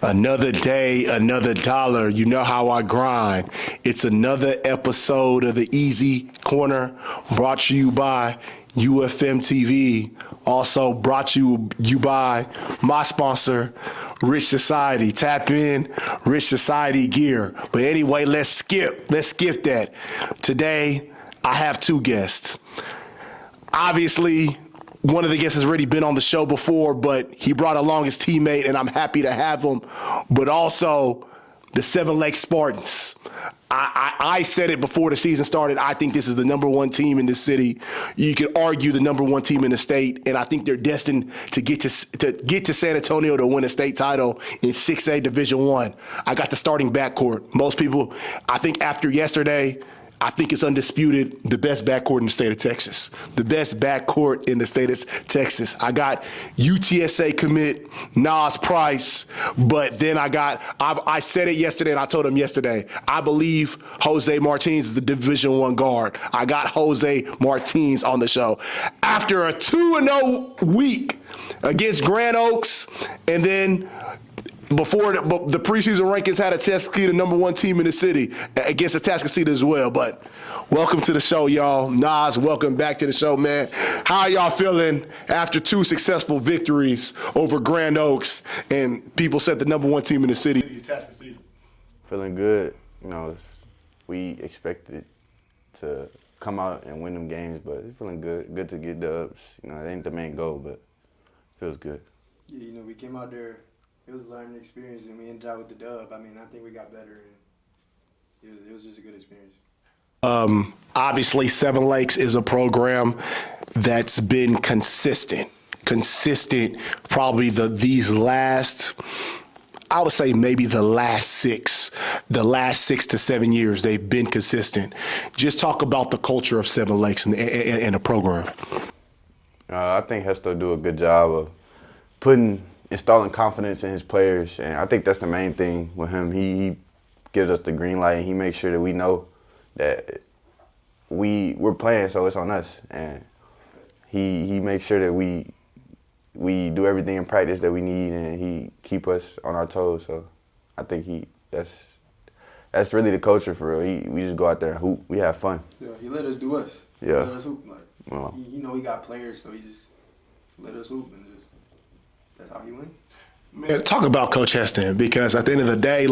Another day, another dollar. You know how I grind. It's another episode of the Easy Corner brought to you by UFM TV. Also brought to you by my sponsor, Rich Society. Tap in, Rich Society gear. But anyway, let's skip that. Today, I have two guests. Obviously, one of the guests has already been on the show before, but he brought along his teammate, and I'm happy to have him. But also, the Seven Lakes Spartans. I said it before the season started. I think this is the number one team in this city. You could argue the number one team in the state, and I think they're destined to get to San Antonio to win a state title in 6A Division I. I got the starting backcourt. Most people, I think after yesterday, I think it's undisputed the best backcourt in the state of Texas. The best backcourt in the state of Texas. I got UTSA commit Naz Price, but then I said it yesterday and I told him yesterday, I believe Jose Martins is the Division I guard. I got Jose Martins on the show. After a 2-0 week against Grand Oaks, and then before the preseason rankings had a Atascocita number one team in the city against Atascocita as well. But welcome to the show, y'all. Naz, welcome back to the show, man. How are y'all feeling after two successful victories over Grand Oaks and people set the number one team in the city? Atascocita. Feeling good. You know, we expected to come out and win them games, but it's feeling good. Good to get dubs. You know, it ain't the main goal, but it feels good. Yeah, you know, we came out there. It was a learning experience, and we ended out with the dub. I mean, I think we got better, and it was just a good experience. Obviously, Seven Lakes is a program that's been consistent. Probably these last, I would say maybe the last 6 to 7 years, they've been consistent. Just talk about the culture of Seven Lakes and the program. I think Hester do a good job of installing confidence in his players, and I think that's the main thing with him. He gives us the green light, and he makes sure that we know that we're playing, so it's on us. And he makes sure that we do everything in practice that we need, and he keep us on our toes. So I think that's really the culture for real. We just go out there and hoop. We have fun. Yeah, he let us do us. Yeah. He let us hoop. He know he got players, so he just let us hoop and just. That's how you win. Man, talk about Coach Heston, because at the end of the day,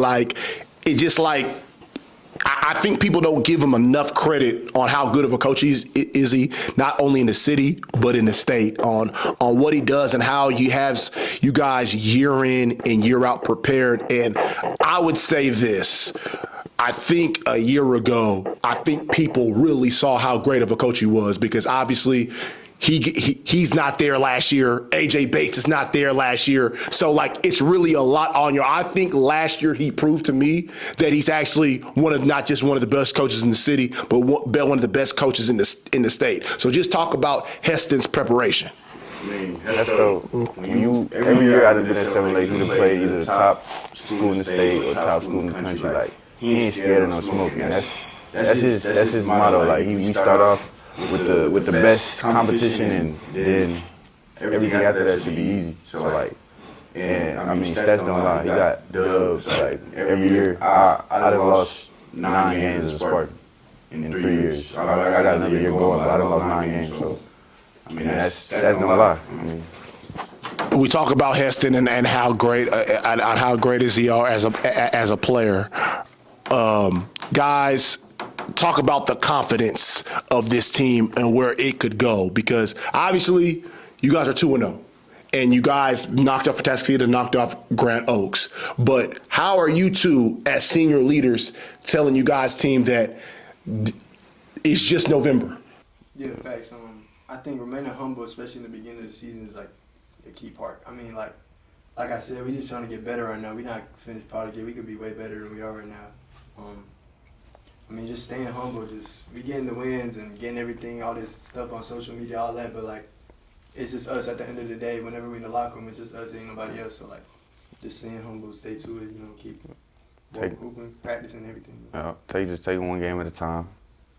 I think people don't give him enough credit on how good of a coach is he, not only in the city, but in the state, on what he does and how he has you guys year in and year out prepared. And I would say this. I think a year ago, I think people really saw how great of a coach he was, because obviously he's not there last year. AJ Bates is not there last year. So, it's really a lot on you. I think last year he proved to me that he's actually not just one of the best coaches in the city, but one of the best coaches in the state. So just talk about Heston's preparation. I mean, that's dope. Every year I've been at Seven Lakes, we played either the top school in the state or top school in the country. He ain't scared of no smoke, and that's his motto. We start off with the best competition, and then everything after that should be easy. So and I mean, stats don't lie. He got dubs every year. I done lost 9 games as a Spartan in 3 years. I got another year going, but I done lost 9 games. So I mean, that's don't lie. I mean, we talk about Heston and how great is he as a player. Guys, talk about the confidence of this team and where it could go, because obviously you guys are 2-0 and you guys knocked off Atascocita, knocked off Grand Oaks. But how are you two as senior leaders telling you guys' team that it's just November? Yeah, facts. I think remaining humble, especially in the beginning of the season, is the key part. I mean, like I said, we just trying to get better right now. We're not finished product yet. We could be way better than we are right now. I mean, just staying humble, we getting the wins and getting everything, all this stuff on social media, all that, but it's just us at the end of the day. Whenever we're in the locker room, it's just us, ain't nobody else. So just staying humble, stay to it, keep hooping, practicing everything. Just take one game at a time.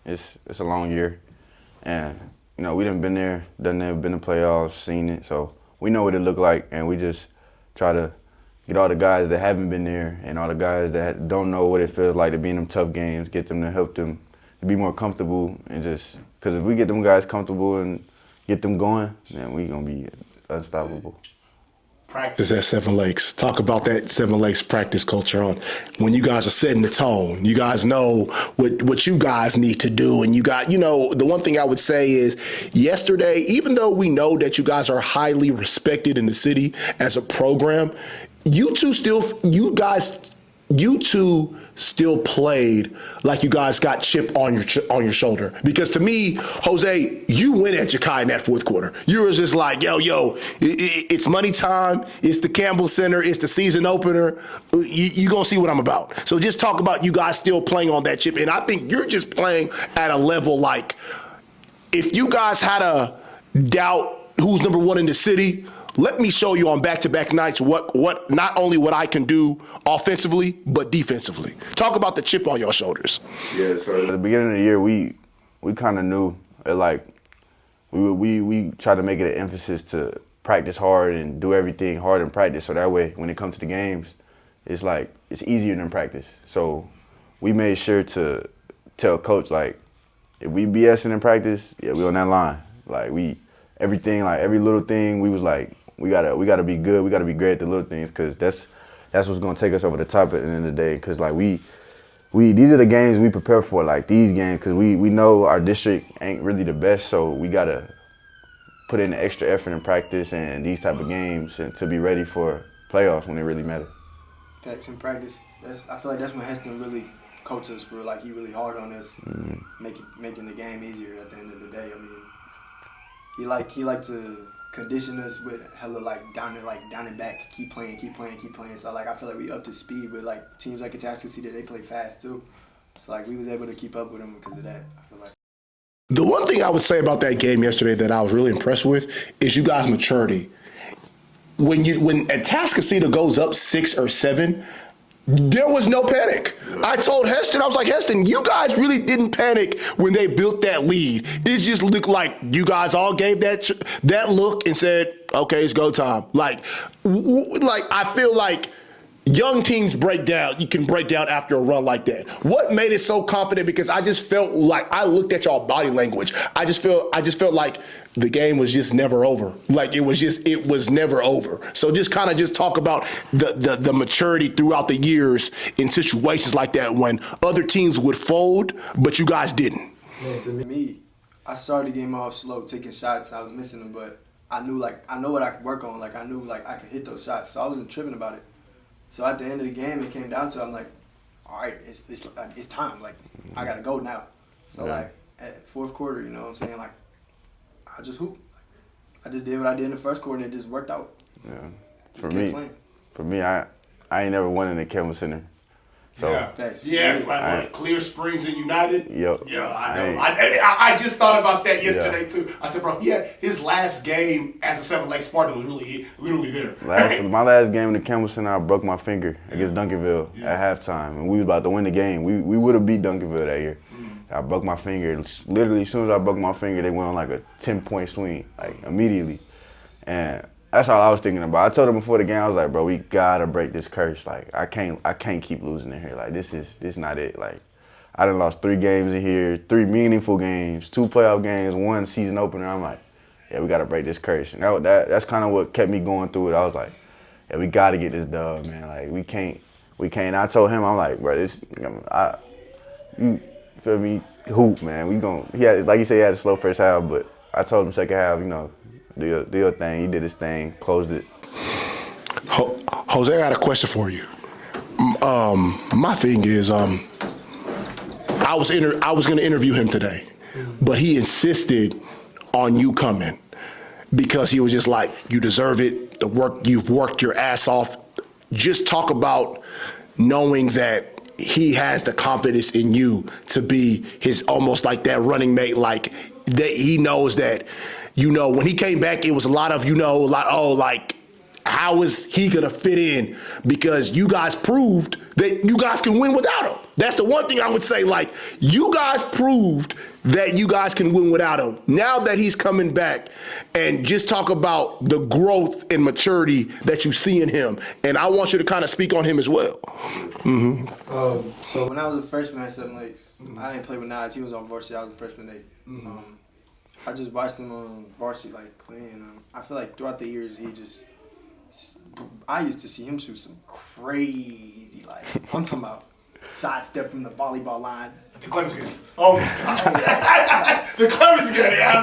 It's a long year, and we done been there, done that, been in the playoffs, seen it, so we know what it looked like, and we just try to get all the guys that haven't been there and all the guys that don't know what it feels like to be in them tough games, get them to help them to be more comfortable and just because if we get them guys comfortable and get them going, then we gonna be unstoppable. Practice at Seven Lakes. Talk about that Seven Lakes practice culture on when you guys are setting the tone. You guys know what you guys need to do. And you got, the one thing I would say is yesterday, even though we know that you guys are highly respected in the city as a program, you two still played like you guys got chip on your shoulder. Because to me, Jose, you went at Ja'Kai in that fourth quarter. You were just like, it's money time. It's the Campbell Center. It's the season opener. You gonna see what I'm about. So just talk about you guys still playing on that chip. And I think you're just playing at a level like if you guys had a doubt who's number one in the city, let me show you on back-to-back nights what not only what I can do offensively, but defensively. Talk about the chip on your shoulders. Yeah, so at the beginning of the year, we kind of knew that, like, we tried to make it an emphasis to practice hard and do everything hard in practice so that way when it comes to the games, it's like it's easier than practice. So we made sure to tell coach, like, if we BSing in practice, yeah, we on that line. Like, everything, like every little thing, we was like, we gotta be good. We gotta be great at the little things because that's what's gonna take us over the top at the end of the day. Because like we these are the games we prepare for, like these games, because we know our district ain't really the best, so we gotta put in the extra effort in practice and these type of games and to be ready for playoffs when they really matter. Facts in practice. I feel like that's when Heston really coached us for like he really hard on us, making the game easier at the end of the day. I mean, he liked to condition us with hella like down and back, keep playing. So like I feel like we up to speed with like teams like Atascocita, they play fast too. So like we was able to keep up with them because of that. I feel like. The one thing I would say about that game yesterday that I was really impressed with is you guys' maturity. When Atascocita goes up 6 or 7, there was no panic. I told Heston, I was like, Heston, you guys really didn't panic when they built that lead. It just looked like you guys all gave that look and said, okay, it's go time. Like I feel like young teams break down. You can break down after a run like that. What made it so confident? Because I just felt like I looked at y'all body language. I just felt like the game was just never over. Like it was never over. So just kind of talk about the maturity throughout the years in situations like that when other teams would fold, but you guys didn't. Man, to me, I started the game off slow, taking shots. I was missing them, but I know what I could work on. Like I knew like I could hit those shots, so I wasn't tripping about it. So at the end of the game, it came down to I'm like, all right, it's time. Like I gotta go now. So like at fourth quarter, you know what I'm saying? Like I just hooped. I just did what I did in the first quarter, and it just worked out. Yeah. For me, I ain't never won in the Campbell Center. So, like Clear Springs and United. Yep. Yeah, I know. I just thought about that yesterday too. I said, bro, his last game as a Seven Lakes Spartan was literally there. My last game in the Campbell Center, I broke my finger against Duncanville at halftime, and we was about to win the game. We would have beat Duncanville that year. I broke my finger. Literally, as soon as I broke my finger, they went on like a 10-point swing, like immediately. And that's all I was thinking about. I told him before the game, I was like, bro, we gotta break this curse. Like, I can't keep losing in here. Like, this is not it. Like, I done lost 3 games in here, 3 meaningful games, 2 playoff games, 1 season opener. I'm like, yeah, we gotta break this curse. And that's kind of what kept me going through it. I was like, yeah, we gotta get this dub, man. Like, we can't. And I told him, I'm like, bro, you feel me? Hoop, man. He had, like you said, he had a slow first half, but I told him second half, do your thing. He did his thing, closed it. Jose, I got a question for you. My thing is, I was going to interview him today, but he insisted on you coming because he was just like, you deserve it. You've worked your ass off. Just talk about knowing that he has the confidence in you to be his almost like that running mate, like that he knows that, when he came back, it was a lot of, how is he going to fit in? Because you guys proved that you guys can win without him. That's the one thing I would say. Like, you guys proved that you guys can win without him. Now that he's coming back, and just talk about the growth and maturity that you see in him. And I want you to kind of speak on him as well. Mm-hmm. So when I was a freshman at Seven Lakes, I didn't play with Naz. He was on varsity. I was a freshman day. I just watched him on varsity, like, playing. I feel like throughout the years, I used to see him shoot some crazy, like, I'm talking about sidestep from the volleyball line. The Clemens good. Oh, my God. The Clemens good. Yeah, I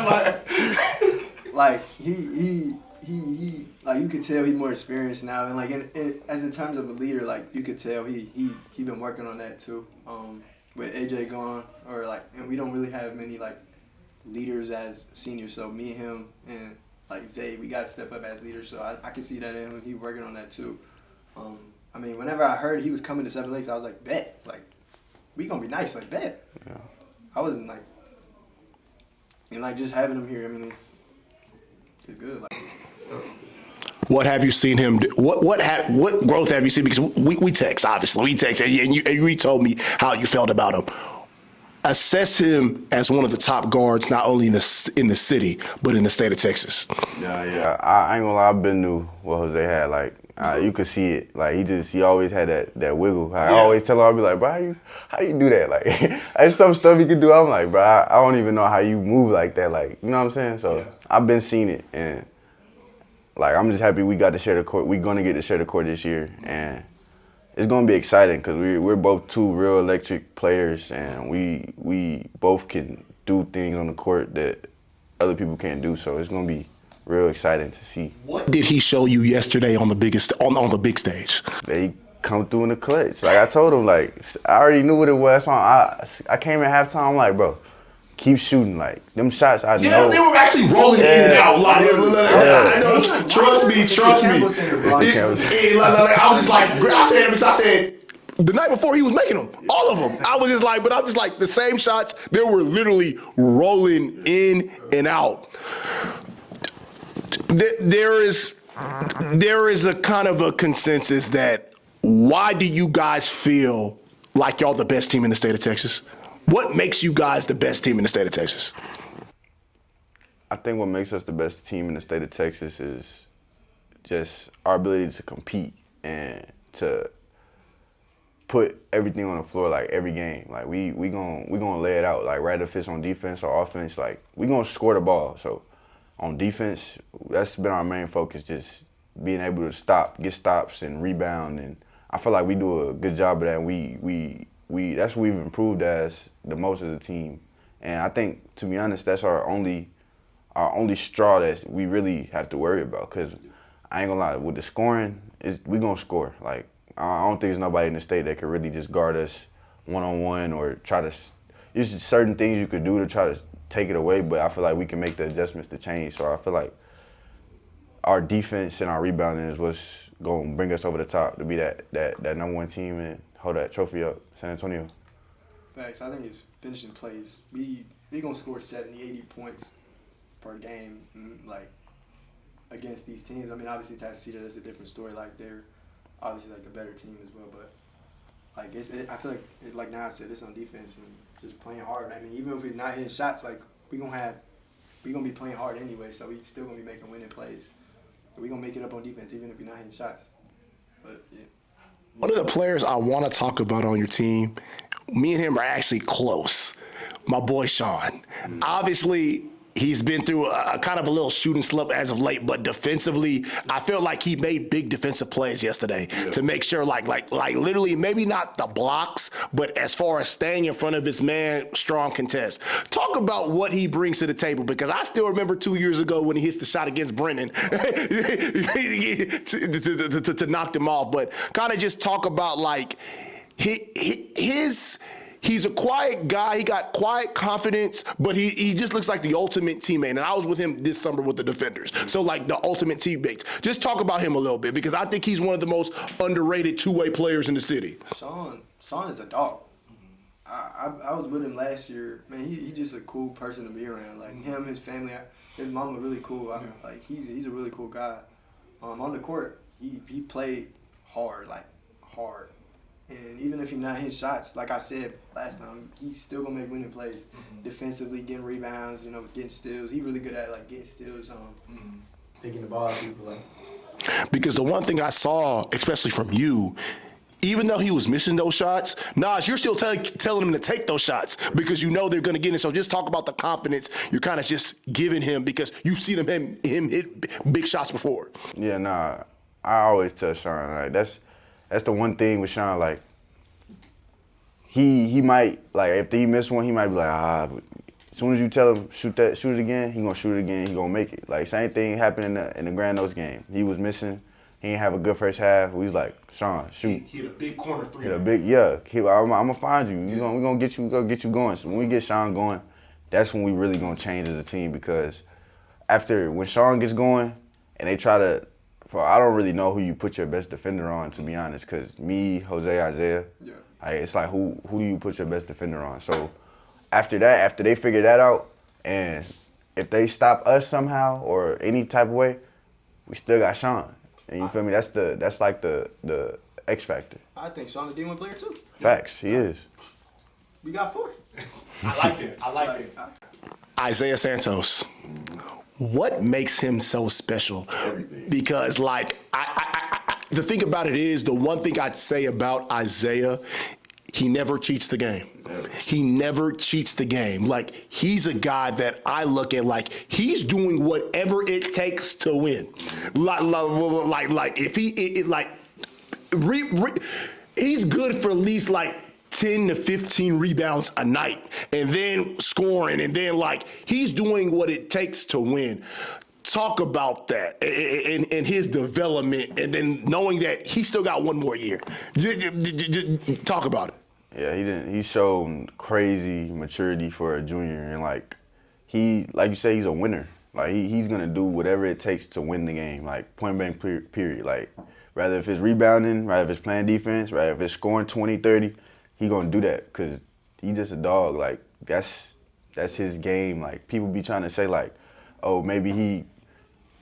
was like, he, like, you could tell he's more experienced now. And, like, as in terms of a leader, like, you could tell he been working on that, too. With AJ gone, or, like, and we don't really have many, like, leaders as seniors. So me and him and, like, Zay, we got to step up as leaders. So I can see that in him. He's working on that, too. I mean, whenever I heard he was coming to Seven Lakes, I was like, bet. Like, we going to be nice. Like, bet. Yeah. I wasn't, like, and, like, just having him here, I mean, it's good. Like, what have you seen him do? What growth have you seen? Because we text, obviously. We text, and you told me how you felt about him. Assess him as one of the top guards, not only in the city, but in the state of Texas. Yeah. I ain't gonna lie, I've been knew what Jose had. Like, you could see it. Like, he always had that wiggle. I always tell him, I'll be like, bro, how you do that? Like, there's some stuff he could do. I'm like, bro, I don't even know how you move like that. Like, you know what I'm saying? So I've been seeing it, and like, I'm just happy we got to share the court. We're gonna get to share the court this year, and it's gonna be exciting because we're both two real electric players, and we both can do things on the court that other people can't do. So it's gonna be real exciting to see. What did he show you yesterday on the the big stage? They come through in the clutch. Like, I told him, like, I already knew what it was. So I came in halftime, I'm like, bro, keep shooting. Like, them shots, I know. Yeah, they were actually rolling in and out. Like, I know, trust me. I was just like, I said, the night before he was making them, all of them. I was just like, the same shots, they were literally rolling in and out. There is a kind of a consensus that why do you guys feel like y'all the best team in the state of Texas? What makes you guys the best team in the state of Texas? I think what makes us the best team in the state of Texas is just our ability to compete and to put everything on the floor, like, every game. Like, we gonna lay it out. Like, right, if it's on defense or offense, like, we gonna score the ball. So on defense, that's been our main focus, just being able to get stops and rebound. And I feel like we do a good job of that. And that's what we've improved as the most as a team. And I think, to be honest, that's our only straw that we really have to worry about. Because I ain't gonna lie, with the scoring, we gonna score. Like, I don't think there's nobody in the state that could really just guard us one-on-one or try to. There's just certain things you could do to try to take it away, but I feel like we can make the adjustments to change. So I feel like our defense and our rebounding is what's gonna bring us over the top to be that number one team and hold that trophy up, San Antonio. Facts. I think it's finishing plays. We gonna score 70, 80 points per game, like, against these teams. I mean, obviously, Tassita, that's a different story. Like, they're obviously, like, a better team as well, but, like, I feel like Naz said, it's on defense and just playing hard. I mean, even if we're not hitting shots, like, we gonna be playing hard anyway, so we still gonna be making winning plays. But we gonna make it up on defense, even if we're not hitting shots. But yeah. One of the players I want to talk about on your team, me and him are actually close. My boy Sean. Obviously, he's been through a kind of a little shooting slump as of late, but defensively, I feel like he made big defensive plays yesterday to make sure, like literally, maybe not the blocks, but as far as staying in front of his man, strong contest. Talk about what he brings to the table, because I still remember 2 years ago when he hits the shot against Brennan to knock him off. But kind of just talk about, like, he's a quiet guy. He got quiet confidence, but he just looks like the ultimate teammate. And I was with him this summer with the Defenders. So, like, the ultimate teammates. Just talk about him a little bit, because I think he's one of the most underrated two-way players in the city. Sean is a dog. I was with him last year. Man, he's just a cool person to be around. Like, him, his family, his mama really cool. Like, he's a really cool guy. On the court, he played hard, hard. And even if he's not hitting shots, like I said last time, he's still gonna make winning plays. Defensively, getting rebounds, getting steals. He's really good at getting steals, picking the ball out of people. Because the one thing I saw, especially from you, even though he was missing those shots, Naz, you're still telling him to take those shots because you know they're going to get in. So just talk about the confidence you're kind of just giving him because you've seen him hit big shots before. Yeah, nah. I always tell Sean, like, that's the one thing with Sean, like, he might, like, if he miss one, he might be like, but as soon as you tell him shoot it again, he gonna shoot it again, he gonna make it. Like, same thing happened in the Grand Oaks game. He was missing. He didn't have a good first half. We was like, Sean, shoot. He hit a big corner three. Hit a big, yeah. I'm gonna find you. We're gonna get you going. So when we get Sean going, that's when we really gonna change as a team because when Sean gets going and they try to, I don't really know who you put your best defender on, to be honest, because me, Jose, Isaiah, it's like who do you put your best defender on? So after they figure that out, and if they stop us somehow or any type of way, we still got Sean. And you feel me? That's like the X factor. I think Sean a D1 player too. Facts, he is. We got 4. I like it. Isaiah Santos. What makes him so special? Everything. Because like the thing about it is, the one thing I'd say about Isaiah, he never cheats the game. He never cheats the game. Like, he's a guy that I look at like he's doing whatever it takes to win. Like if he's good for at least like 10 to 15 rebounds a night and then scoring and then like he's doing what it takes to win. Talk about that and his development and then knowing that he still got one more year. Talk about it. Yeah, he showed crazy maturity for a junior, and like you say, he's a winner. Like he's gonna do whatever it takes to win the game. Like point blank period. Like rather if it's rebounding, rather if it's playing defense, rather if it's scoring 20, 30, he gonna do that because he just a dog. Like that's his game. Like people be trying to say like, oh maybe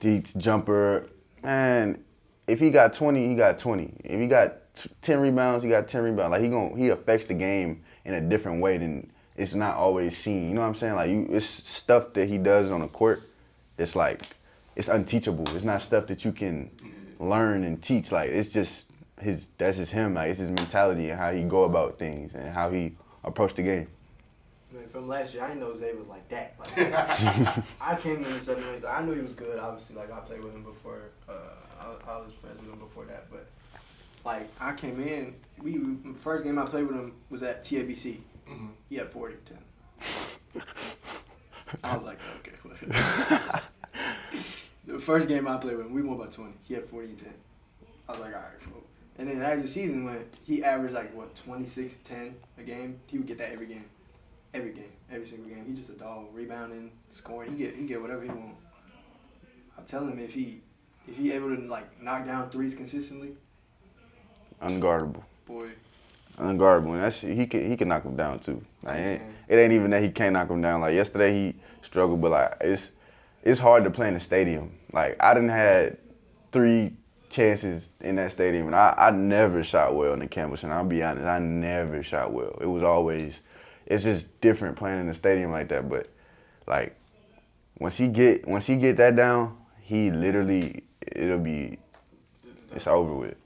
he's jumper. Man, if he got 20, he got 20. If he got 10 rebounds, he got 10 rebounds. Like he affects the game in a different way than it's not always seen. You know what I'm saying? Like it's stuff that he does on the court that's like it's unteachable. It's not stuff that you can learn and teach. Like it's just that's just him. Like it's his mentality and how he go about things and how he approach the game. Man, from last year, I didn't know Zay was like that. Like, I came in the 7 days. I knew he was good. Obviously, like I played with him before. I was friends with him before that, but. Like, I came in, first game I played with him was at TABC. Mm-hmm. He had 40, 10. I was like, okay. The first game I played with him, we won by 20. He had 40 and 10. I was like, all right, cool. And then as the season went, he averaged like, 26, 10 a game. He would get that every game. Every game. Every single game. He's just a dog. Rebounding, scoring. He get whatever he wants. I'm telling him if he able to, like, knock down threes consistently, unguardable. Boy. Unguardable. And that's he can knock him down too. Like, it ain't even that he can't knock him down. Like yesterday he struggled, but like it's hard to play in the stadium. Like I done had 3 chances in that stadium and I never shot well in the campus, and I'll be honest, I never shot well. It's just different playing in the stadium like that. But like once he get that down, he literally it's over with.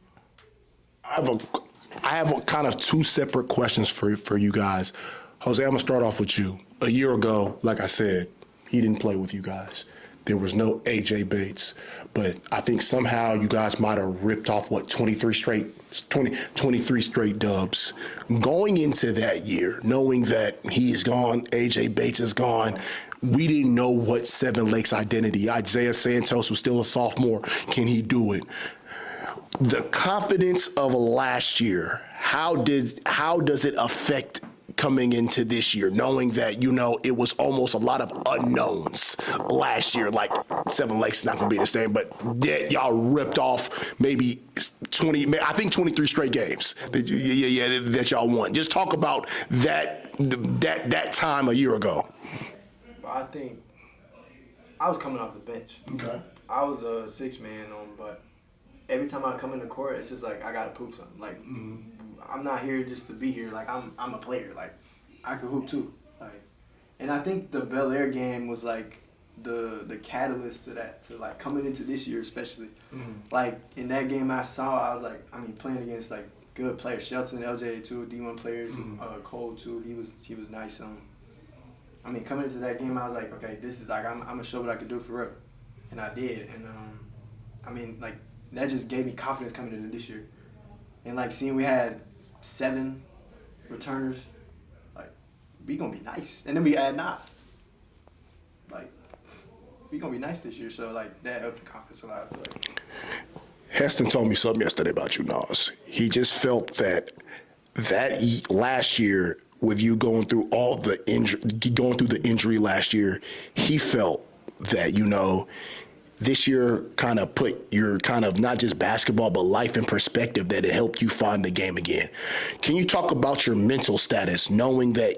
I have a kind of 2 separate questions for you guys. Jose, I'm gonna start off with you. A year ago, like I said, he didn't play with you guys. There was no AJ Bates, but I think somehow you guys might have ripped off 23 straight dubs. Going into that year, knowing that he's gone, AJ Bates is gone, we didn't know what Seven Lakes' identity. Isaiah Santos was still a sophomore. Can he do it? The confidence of last year, how does it affect coming into this year, knowing that, it was almost a lot of unknowns last year, like Seven Lakes is not going to be the same, but yet y'all ripped off maybe 23 straight games that y'all won. Just talk about that time a year ago. I think I was coming off the bench. Okay. I was a 6-man on, but every time I come in the court, it's just like I gotta poop something. Like I'm not here just to be here. Like I'm a player. Like I could hoop too. Like, and I think the Bel Air game was like the catalyst to that. To like coming into this year especially. Like in that game I saw, I was like, I mean playing against like good players, Shelton, LJ too, D1 players, Cole too. He was nice. I mean coming into that game, I was like, okay, this is like I'm gonna show what I can do for real, and I did. And I mean like. That just gave me confidence coming into this year. And, like, seeing we had 7 returners, like, we going to be nice. And then we add Naz. Like, we going to be nice this year. So, like, that helped the confidence a lot. I feel like. Heston told me something yesterday about you, Naz. He just felt that last year, with you going through the injury last year, he felt that, this year kind of put your kind of not just basketball but life in perspective, that it helped you find the game again. Can you talk about your mental status, knowing that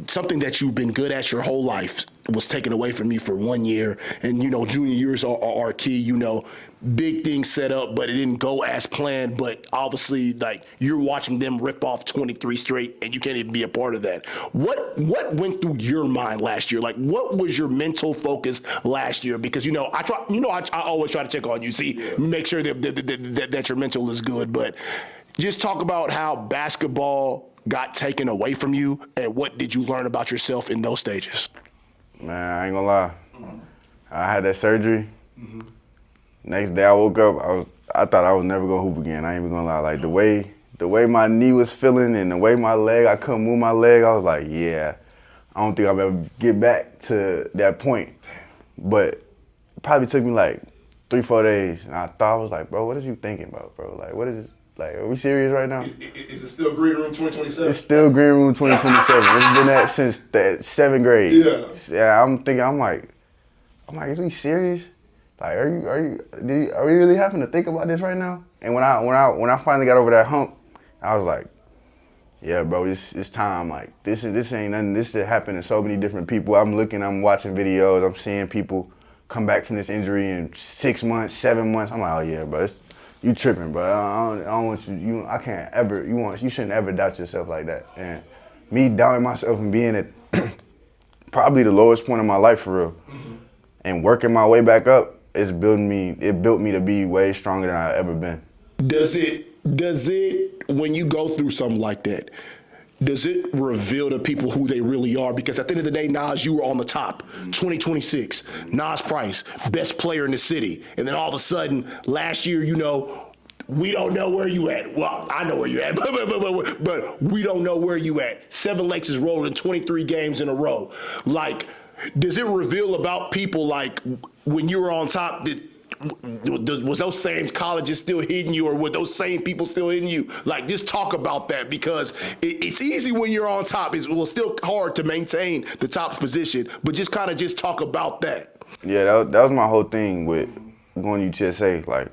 something that you've been good at your whole life was taken away from you for 1 year, and junior years are key, big things set up, but it didn't go as planned, but obviously like you're watching them rip off 23 straight and you can't even be a part of that. What went through your mind last year? Like what was your mental focus last year? Because I always try to check on you, make sure that your mental is good, but just talk about how basketball got taken away from you and what did you learn about yourself in those stages? Man, I ain't gonna lie. I had that surgery. Next day I woke up, I thought I was never gonna hoop again. I ain't even gonna lie. Like the way my knee was feeling and the way my leg, I couldn't move my leg, I was like, yeah, I don't think I'll ever get back to that point. But it probably took me like 3-4 days. And I was like, bro, what is you thinking about, bro? Like, what is this? Like, are we serious right now? Is it still Green Room 2027? It's still Green Room 2027. It's been that since the 7th grade. Yeah, I'm like, is we serious? Like, are we really having to think about this right now? And when I finally got over that hump, I was like, yeah, bro, it's time. Like, this ain't nothing. This has happened to so many different people. I'm watching videos. I'm seeing people come back from this injury in 6 months, 7 months. I'm like, oh yeah, bro, you tripping, bro. I don't want you. I can't ever. You shouldn't ever doubt yourself like that. And me doubting myself and being at probably the lowest point of my life for real, and working my way back up, it built me to be way stronger than I've ever been. Does it when you go through something like that, does it reveal to people who they really are? Because at the end of the day, Naz, you were on the top. 2026, Naz Price, best player in the city. And then all of a sudden, last year, we don't know where you at. Well, I know where you at, but we don't know where you at. 7 Lakes is rolling 23 games in a row. Like, does it reveal about people, like, when you were on top, was those same colleges still hitting you, or were those same people still hitting you? Like, just talk about that, because it's easy when you're on top. It's still hard to maintain the top position, but just talk about that. Yeah, that was my whole thing with going to UTSA. Like,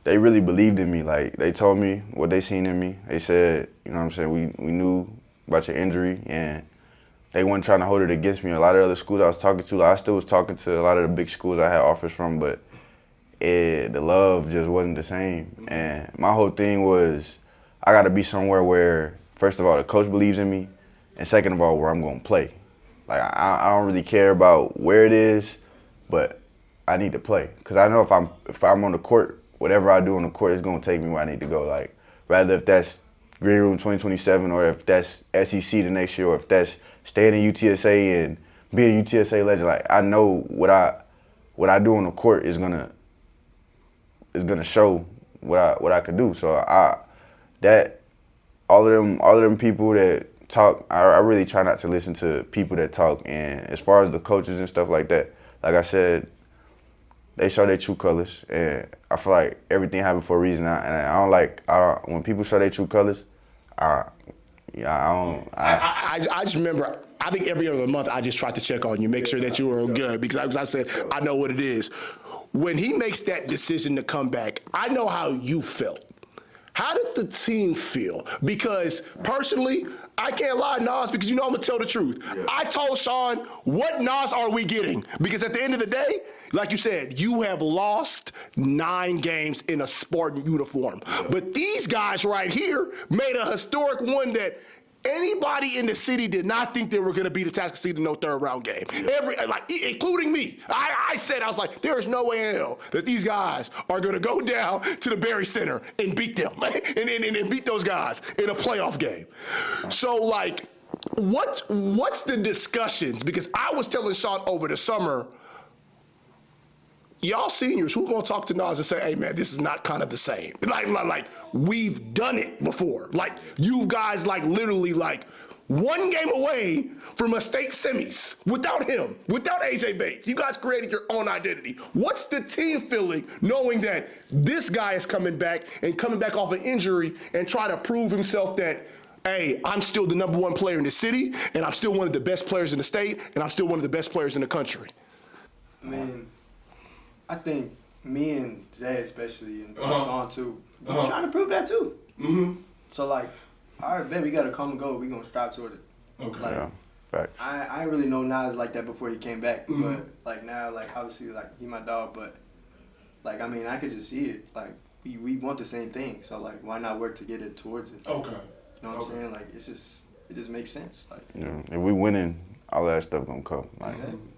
they really believed in me. Like, they told me what they seen in me. They said, you know what I'm saying, we knew about your injury, and they weren't trying to hold it against me. A lot of other schools I was talking to, I still was talking to a lot of the big schools I had offers from, but the love just wasn't the same. And my whole thing was, I got to be somewhere where, first of all, the coach believes in me, and second of all, where I'm going to play. Like, I don't really care about where it is, but I need to play. Because I know if I'm on the court, whatever I do on the court is going to take me where I need to go. Like, rather if that's Green Room 2027, or if that's SEC the next year, or if that's staying in UTSA and being a UTSA legend. Like, I know what I do on the court is gonna show what I could do. So all of them people that talk, I really try not to listen to people that talk. And as far as the coaches and stuff like that, like I said, they show their true colors, and I feel like everything happened for a reason. I don't like when people show their true colors. I just remember, I think every other month I just try to check on you, make sure that you were good, because as I said, I know what it is. When he makes that decision to come back, I know how you felt. How did the team feel? Because personally, I can't lie, Naz, because you know I'm gonna tell the truth. Yeah. I told Sean, what Naz are we getting? Because at the end of the day, like you said, you have lost 9 games in a Spartan uniform. Yeah. But these guys right here made a historic one that anybody in the city did not think they were going to beat the Tuskegee in no third-round game. Yeah. Including me. I said, I was like, there is no way in hell that these guys are going to go down to the Barry Center and beat them and beat those guys in a playoff game. So, like, what's the discussions? Because I was telling Sean over the summer, y'all seniors, who gonna talk to Naz and say, hey man, this is not kind of the same? Like we've done it before. Like you guys literally one game away from a state semis without him, without AJ Bates. You guys created your own identity. What's the team feeling knowing that this guy is coming back off an injury and trying to prove himself that, hey, I'm still the number 1 player in the city and I'm still one of the best players in the state and I'm still one of the best players in the country? I mean, I think me and Zay especially, and Sean too, we're trying to prove that too. Mm-hmm. So all right, man, we got to come and go. We gonna strive toward it. Okay. Facts. I really know Naz like that before he came back, but now, obviously, he my dog, but I mean, I could just see it. We want the same thing, so why not work to get it towards it? Okay. You know what I'm saying? It just makes sense. If we winning, all that stuff gonna come.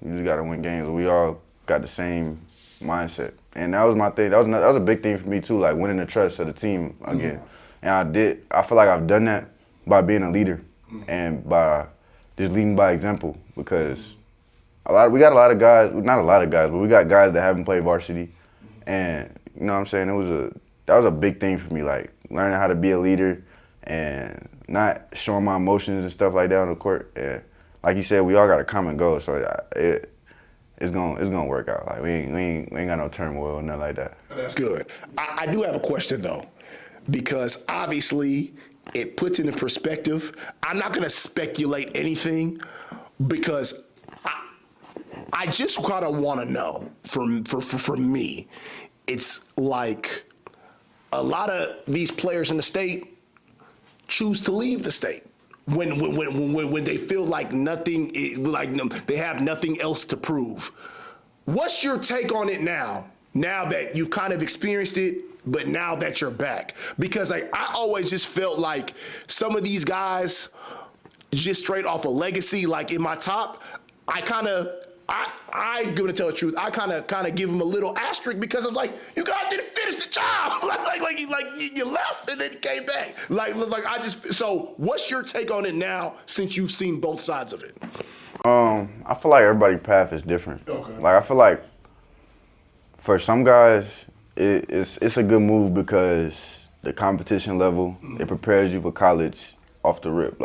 You just gotta win games. We all got the same mindset, and that was my thing. That was a big thing for me too, winning the trust of the team again. And I feel like I've done that by being a leader and by just leading by example, because we got a lot of guys, not a lot of guys, but we got guys that haven't played varsity, and you know what I'm saying, that was a big thing for me, learning how to be a leader and not showing my emotions and stuff like that on the court. And like you said, we all got a common goal, so it's gonna work out. We ain't got no turmoil or nothing like that. That's good. I do have a question though, because obviously it puts into perspective. I'm not gonna speculate anything because I just kind of want to know. For me, it's like a lot of these players in the state choose to leave the state when they feel like they have nothing else to prove. What's your take on it now that you've kind of experienced it, but now that you're back? Because I always just felt like some of these guys, just straight off a legacy, in my top, I'm gonna tell the truth, I kind of give them a little asterisk because I'm like, you guys didn't finish the job. You left and then you came back. So what's your take on it now since you've seen both sides of it? I feel like everybody's path is different. Okay. I feel like for some guys, it's a good move because the competition level, it prepares you for college off the rip.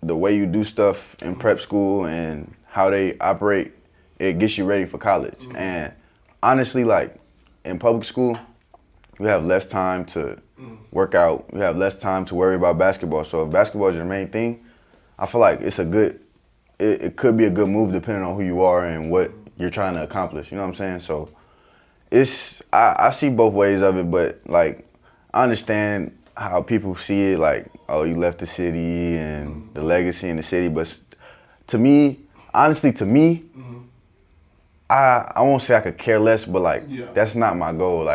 The way you do stuff in prep school and how they operate, it gets you ready for college. And honestly, in public school, you have less time to work out. You have less time to worry about basketball. So if basketball is your main thing, I feel like it could be a good move depending on who you are and what you're trying to accomplish. You know what I'm saying? So I see both ways of it, but I understand how people see it, oh, you left the city and the legacy in the city. But to me, honestly, I won't say I could care less, but that's not my goal.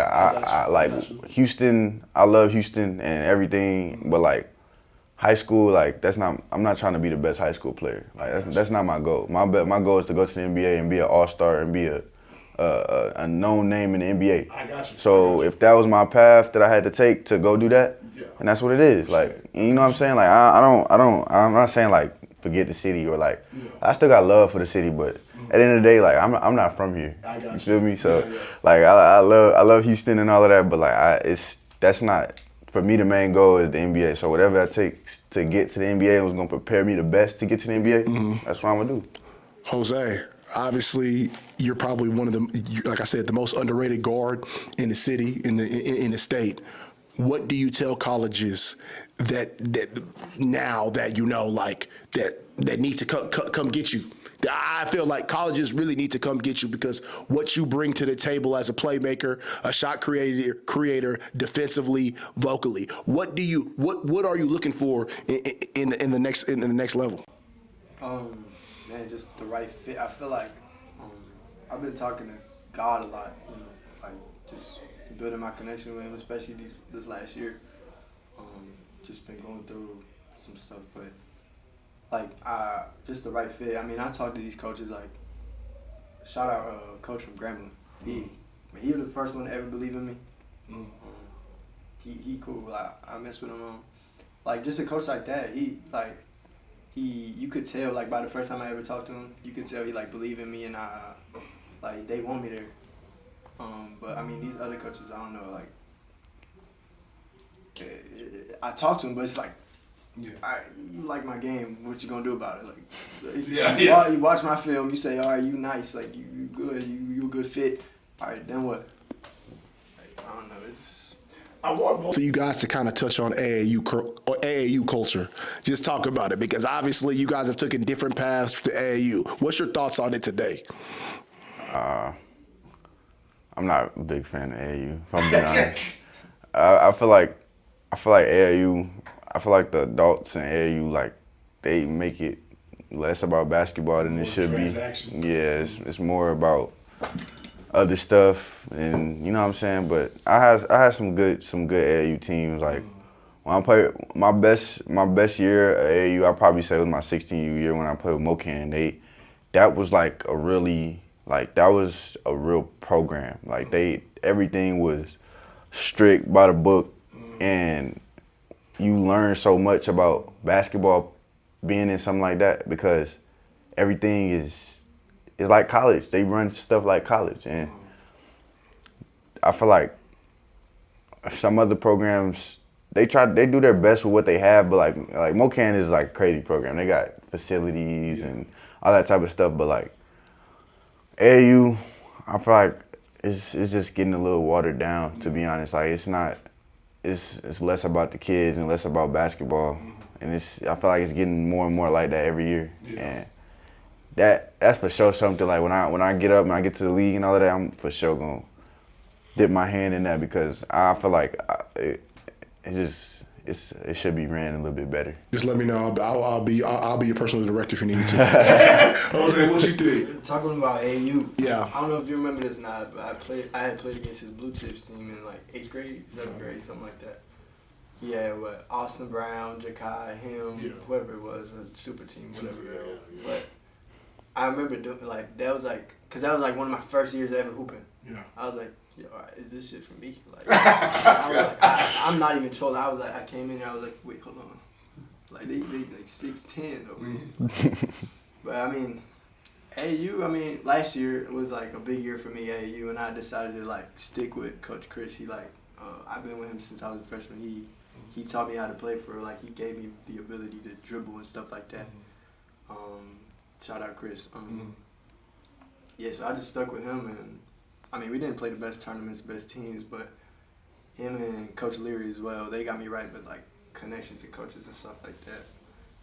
Houston, I love Houston and everything, but high school, I'm not trying to be the best high school player. That's not my goal. My goal is to go to the NBA and be an all-star and be a known name in the NBA. I got you. So if that was my path that I had to take to go do that, and that's what it is. You know what I'm saying? I'm not saying forget the city or I still got love for the city, but at the end of the day, I'm not from here. I got you. Feel me? So I love Houston and all of that, but that's not, for me, the main goal is the NBA. So whatever it takes to get to the NBA and was gonna prepare me the best to get to the NBA, that's what I'm gonna do. Jose, obviously, you're probably one of the, like I said, the most underrated guard in the city, in the state. What do you tell colleges that now that you know, that need to come get you, I feel like colleges really need to come get you because what you bring to the table as a playmaker, a shot creator, defensively, vocally. What are you looking for in the next level? Man, just the right fit. I feel like I've been talking to God a lot, like just building my connection with Him, especially this last year. Just been going through some stuff, but like just the right fit. I mean, I talk to these coaches like, shout out coach from Grambling. He was the first one to ever believe in me. He cool. I mess with him. Like just a coach like that. You could tell like by the first time I ever talked to him, you could tell he like believed in me and like they want me there. But I mean these other coaches, I don't know. Like I talk to him, but it's like, you like my game. What you gonna do about it? Like, you watch my film. You say, all right, you nice. Like you good. You a good fit. All right, then what? Like, I don't know. I want both of you guys to kind of touch on AAU culture. Just talk about it because obviously you guys have taken different paths to AAU. What's your thoughts on it today? I'm not a big fan of AAU, if I'm being honest. I feel like AAU, I feel like the adults in AAU, like, they make it less about basketball than it should be. Yeah, it's more about other stuff, and you know what I'm saying. But I had some good AAU teams. Like when I played my best year at AAU, I probably say it was my 16U year when I played with Mocan. That was like that was a real program. Like everything was strict by the book, and you learn so much about basketball being in something like that because everything is like college. They run stuff like college, and I feel like some other programs they do their best with what they have, but like Mocan is like a crazy program. They got facilities and all that type of stuff, but like AAU, I feel like it's just getting a little watered down, to be honest. Like it's less about the kids and less about basketball, and I feel like it's getting more and more like that every year. And that's for sure something. Like when I get up and I get to the league and all of that, I'm for sure gonna dip my hand in that because I feel like it should be ran a little bit better. Just let me know. I'll be your personal director if you need me to. Jose, what you think? Talking about AAU. Yeah. I don't know if you remember this, Naz, but I had played against his Blue Chips team in like 8th grade, 7th grade, something like that. Yeah, Austin Brown, Jakai, him, whoever it was, a super team, whatever. But I remember doing like that was like, cause that was like one of my first years ever hooping. Yeah. I was like, yo, is this shit for me? Like, I'm not even trolling. I was like, I came in here, I was like, wait, hold on. Like they like 6'10" over here. But I mean, AAU, last year was like a big year for me, AAU, and I decided to like stick with Coach Chris. He like, I've been with him since I was a freshman. He taught me how to play for, like, he gave me the ability to dribble and stuff like that. Shout out Chris. Yeah, so I just stuck with him, and we didn't play the best tournaments, best teams, but him and Coach Leary as well, they got me right with like connections to coaches and stuff like that.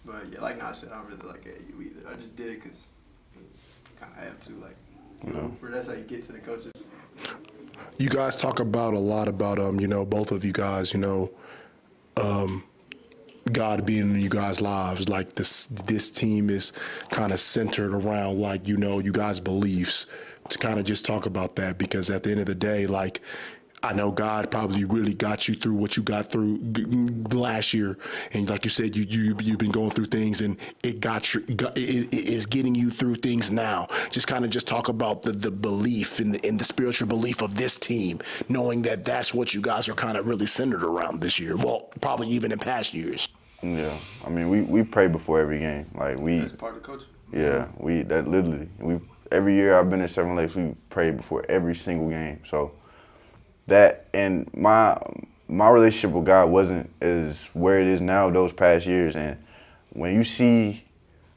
But yeah, like Naz said, I don't really like AAU either. I just did it because you kind of have to, like, where that's how you get to the coaches. You guys talk about a lot about both of you guys, God being in you guys' lives. Like this team is kind of centered around like you guys' beliefs. To kind of just talk about that because at the end of the day, like I know God probably really got you through what you got through last year, and like you said, you've been going through things, and it is getting you through things now. Just kind of just talk about the belief in the spiritual belief of this team, knowing that that's what you guys are kind of really centered around this year. Well, probably even in past years. Yeah, we pray before every game. Like That's part of the coaching. Yeah, every year I've been at Seven Lakes, we pray before every single game. So that and my relationship with God wasn't as where it is now those past years. And when you see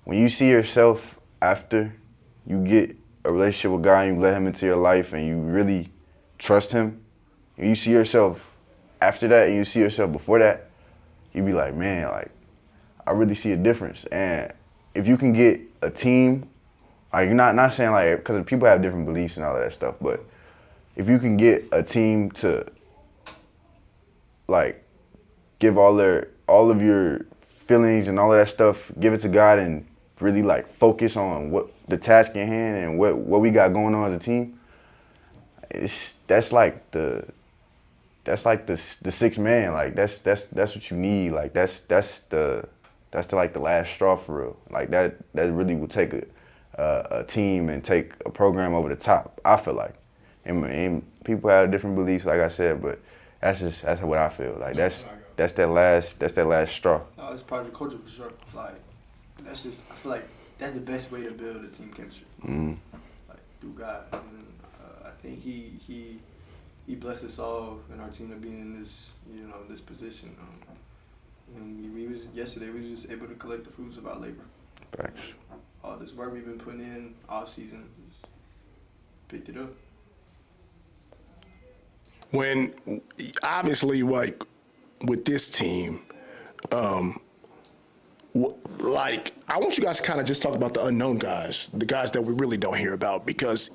yourself after you get a relationship with God and you let Him into your life and you really trust Him, and you see yourself after that and you see yourself before that, you be like, man, like I really see a difference. And if you can get a team Like, you're not saying, like, because people have different beliefs and all of that stuff, but if you can get a team to, like, give all of your feelings and all of that stuff, give it to God and really, like, focus on what the task in hand and what we got going on as a team, that's like the sixth man. Like, that's what you need. Like, that's the like the last straw for real. Like, that really will take a team and take a program over the top, I feel like. And people have different beliefs, like I said, but that's what I feel. Like, that's that last straw. No, it's part of the culture for sure. Like, I feel like that's the best way to build a team chemistry. Mm-hmm. Like, through God. And I think he blessed us all and our team to be in this, this position. And yesterday we was just able to collect the fruits of our labor. Thanks. All this work we've been putting in off season, just picked it up. When obviously, like with this team, like I want you guys to kind of just talk about the unknown guys, the guys that we really don't hear about, because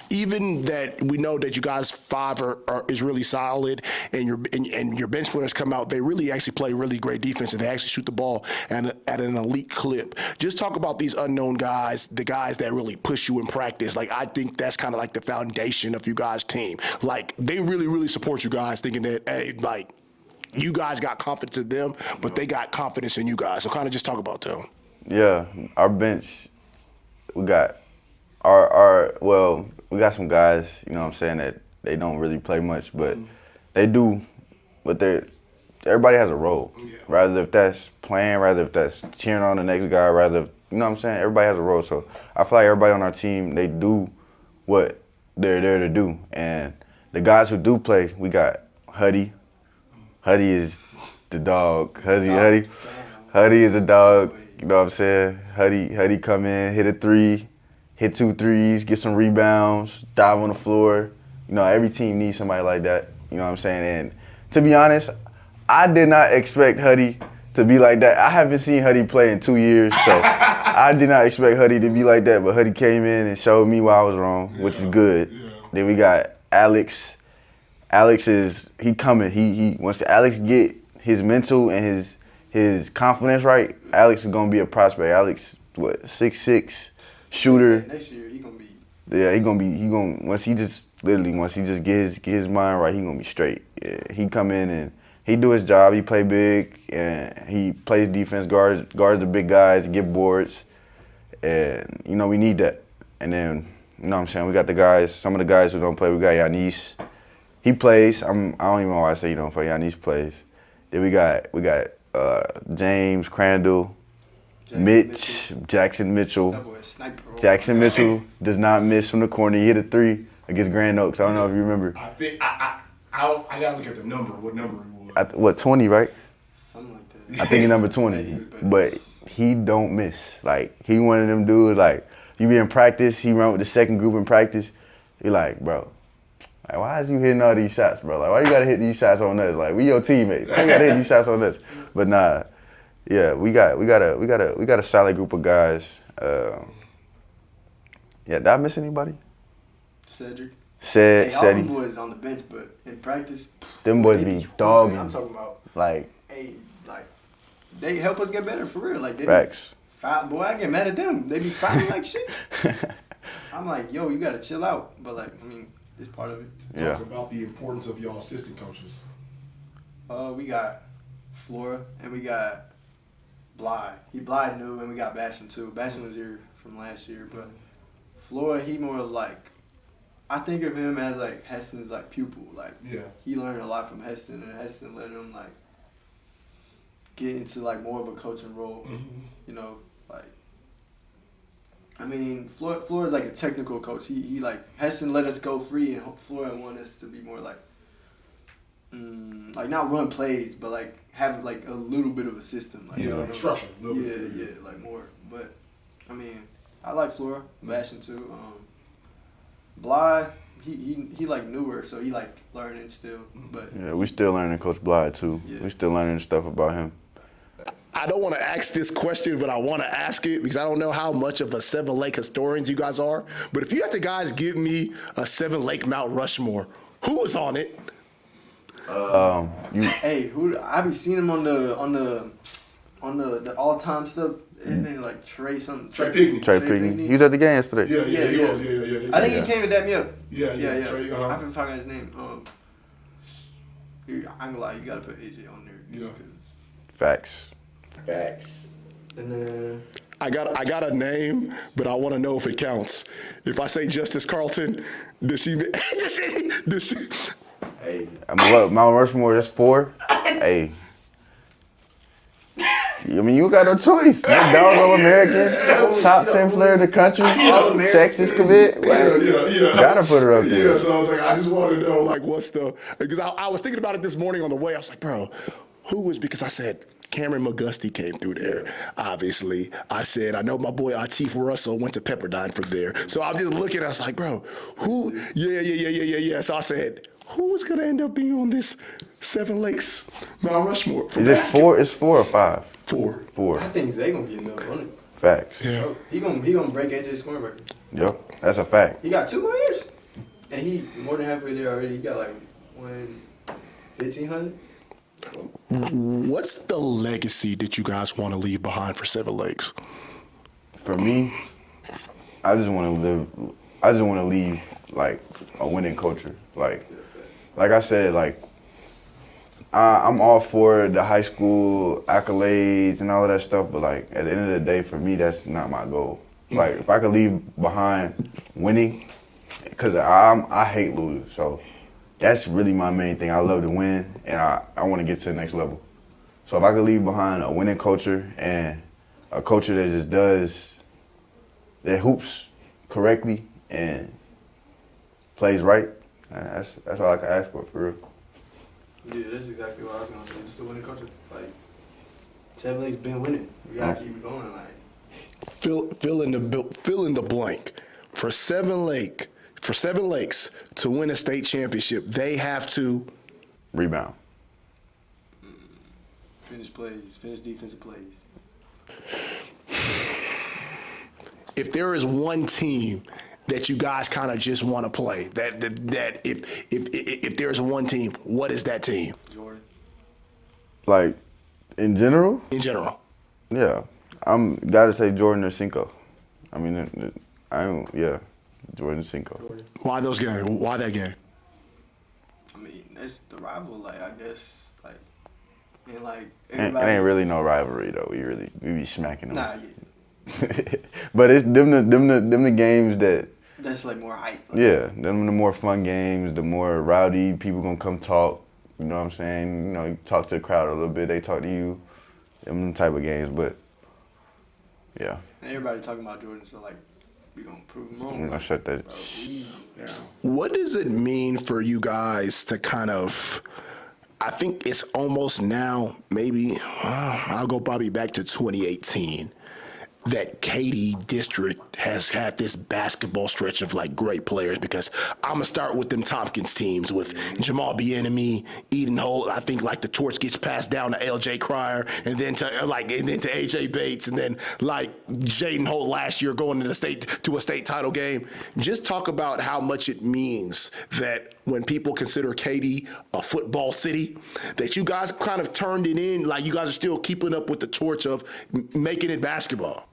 even that we know that you guys five is really solid, and your bench players come out, they really actually play really great defense, and they actually shoot the ball at an elite clip. Just talk about these unknown guys, the guys that really push you in practice. Like, I think that's kind of like the foundation of you guys' team. Like, they really, really support you guys, thinking that, hey, like, you guys got confidence in them, but they got confidence in you guys. So kind of just talk about them. Yeah, our bench, we got we got some guys, you know what I'm saying, that they don't really play much, but they do, but everybody has a role. Yeah. Rather if that's playing, rather if that's cheering on the next guy, rather, you know what I'm saying, everybody has a role. So I feel like everybody on our team, they do what they're there to do. And the guys who do play, we got Huddy. Huddy is the dog. Huddy is a dog, you know what I'm saying? Huddy come in, hit a three, hit 2 threes, get some rebounds, dive on the floor. You know, every team needs somebody like that. You know what I'm saying? And to be honest, I did not expect Huddy to be like that. I haven't seen Huddy play in 2 years, so I did not expect Huddy to be like that. But Huddy came in and showed me why I was wrong, which is good. Yeah. Then we got Alex. Alex he coming. He once Alex get his mental and his confidence right, Alex is gonna be a prospect. Alex, 6'6". Shooter. Next year he gonna be. Yeah, once he just get his mind right, he gonna be straight. Yeah, he come in and he do his job. He play big and he plays defense, guards the big guys, get boards, and we need that. And then what I'm saying, we got the guys. Some of the guys who don't play, we got Yanis. He plays. I don't even know why I say he don't play. Yanis plays. Then we got James Crandall. Jackson Mitchell. That boy a sniper. Jackson Mitchell does not miss from the corner. He hit a 3 against Grand Oaks. I don't know if you remember. I think I gotta look at the number. What number he was? 20, right? Something like that. I think he's number 20. But he don't miss. Like, he one of them dudes, like, you be in practice, he run with the second group in practice. You're like, bro, like, why is you hitting all these shots, bro? Like, why you gotta hit these shots on us? Like, we your teammates. Why you gotta hit these shots on us? But nah. Yeah, we got a solid group of guys. Did I miss anybody? Cedric. Cedric. All them boys on the bench, but in practice, them boys be dogging. I'm talking about like they help us get better for real. Like, they facts. Boy, I get mad at them. They be fighting like shit. I'm like, yo, you gotta chill out. But like, I mean, it's part of it. Talk about the importance of y'all assistant coaches. We got Flora and we got Bly. Bly new, and we got Bastion too. Bastion was here from last year, but Flora, he more like, I think of him as like Heston's like pupil. Like, he learned a lot from Heston, and Heston let him like get into like more of a coaching role. Mm-hmm. Like, I mean, Flora's like a technical coach. He like, Heston let us go free, and Flora wanted us to be more like not run plays, but like have like a little bit of a system. Like, like structure. Like more. But I mean, I like Flora, Bastion too. Bly, he like newer, so he like learning still. But we still learning Coach Bly too. Yeah. We still learning stuff about him. I don't want to ask this question, but I want to ask it because I don't know how much of a Seven Lake historians you guys are. But if you have to guys give me a Seven Lake Mount Rushmore, who was on it? Hey, who I be seeing him on the all time stuff. His name like Trey something. Trey Pigney. Trey Pigney. He was at the game yesterday. Yeah, he was. I think he came to dap me up. Yeah. Trey, I can forget his name. I'm gonna lie, you gotta put AJ on there. Yeah. Facts. And then I got a name, but I want to know if it counts. If I say Justice Carlton, does she? Hey, Mount Rushmore, that's 4. Hey. I mean, you got no choice. McDonald's All-American, top 10 player in the country, Texas commit. Gotta put her up there. Yeah, so I was like, I just want to know, like, what's the, because I was thinking about it this morning on the way. I was like, bro, who was, because I said, Cameron McGusty came through there, obviously. I said, I know my boy Atif Russell went to Pepperdine from there. So I'm just looking, I was like, bro, who? Yeah. So I said, who's going to end up being on this Seven Lakes Mount Rushmore? Is it 4? It's 4 or 5? 4. I think Zay gonna get enough on it. Facts. Yeah. So he gonna break AJ's scoring record. Yep, that's a fact. He got 2 more years, and he more than halfway there already. He got like 1,500. What's the legacy that you guys want to leave behind for Seven Lakes? For me, I just want to leave like a winning culture. Like I said, like I'm all for the high school accolades and all of that stuff, but like at the end of the day, for me, that's not my goal. Like if I could leave behind winning, because I hate losing, so that's really my main thing. I love to win, and I want to get to the next level. So if I could leave behind a winning culture and a culture that just that hoops correctly and plays right, that's all I can ask for real. Yeah, that's exactly what I was gonna say. It's the winning culture. Like Seven Lakes been winning. We gotta keep it going. Like Fill in the blank. For Seven Lakes to win a state championship, they have to Rebound. finish defensive plays. If there is one team that you guys kind of just want to play, that if there's one team, what is that team? Jordan. Like in general? In general. Yeah. I'm gotta say Jordan or Cinco. I mean, Jordan Cinco. Jordan. Why those games? Why that game? I mean, that's the rival. Like I guess, like and like It everybody. ain't really no rivalry though. We be smacking them. Nah, yeah. But it's them the games that. That's like more hype. Like, Yeah, them the more fun games, the more rowdy people gonna come talk. You know what I'm saying? You know, you talk to the crowd a little bit, they talk to you. Them type of games, but yeah. And everybody talking about Jordan, so like we gonna prove him wrong. I'm gonna shut that. What does it mean for you guys to kind of, I think it's almost now, maybe, I'll go probably back to 2018, that Katy District has had this basketball stretch of like great players, because I'm gonna start with them Tompkins teams with Jamal Bieniemy, Eden Holt. I think like the torch gets passed down to LJ Cryer, and then to AJ Bates, and then like Jaden Holt last year going to a state title game. Just talk about how much it means that when people consider Katy a football city, that you guys kind of turned it in, like you guys are still keeping up with the torch of making it basketball.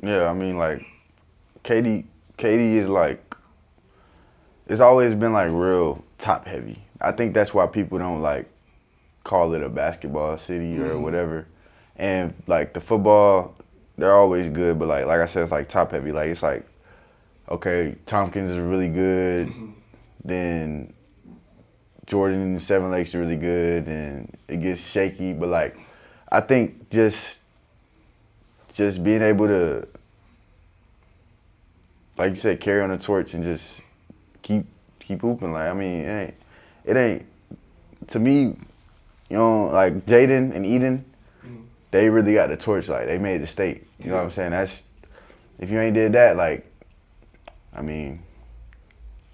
Yeah, I mean, like, Katy is like, it's always been like real top heavy. I think that's why people don't like call it a basketball city or whatever. And like the football, they're always good, but like I said, it's like top heavy. Like it's like, okay, Tompkins is really good, then Jordan and Seven Lakes are really good, and it gets shaky. But like, I think just being able to, like you said, carry on the torch and just keep hooping. Like, I mean, it ain't to me, you know, like Jaden and Eden, they really got the torch. Like, they made the state. You know what I'm saying? That's, if you ain't did that, like, I mean,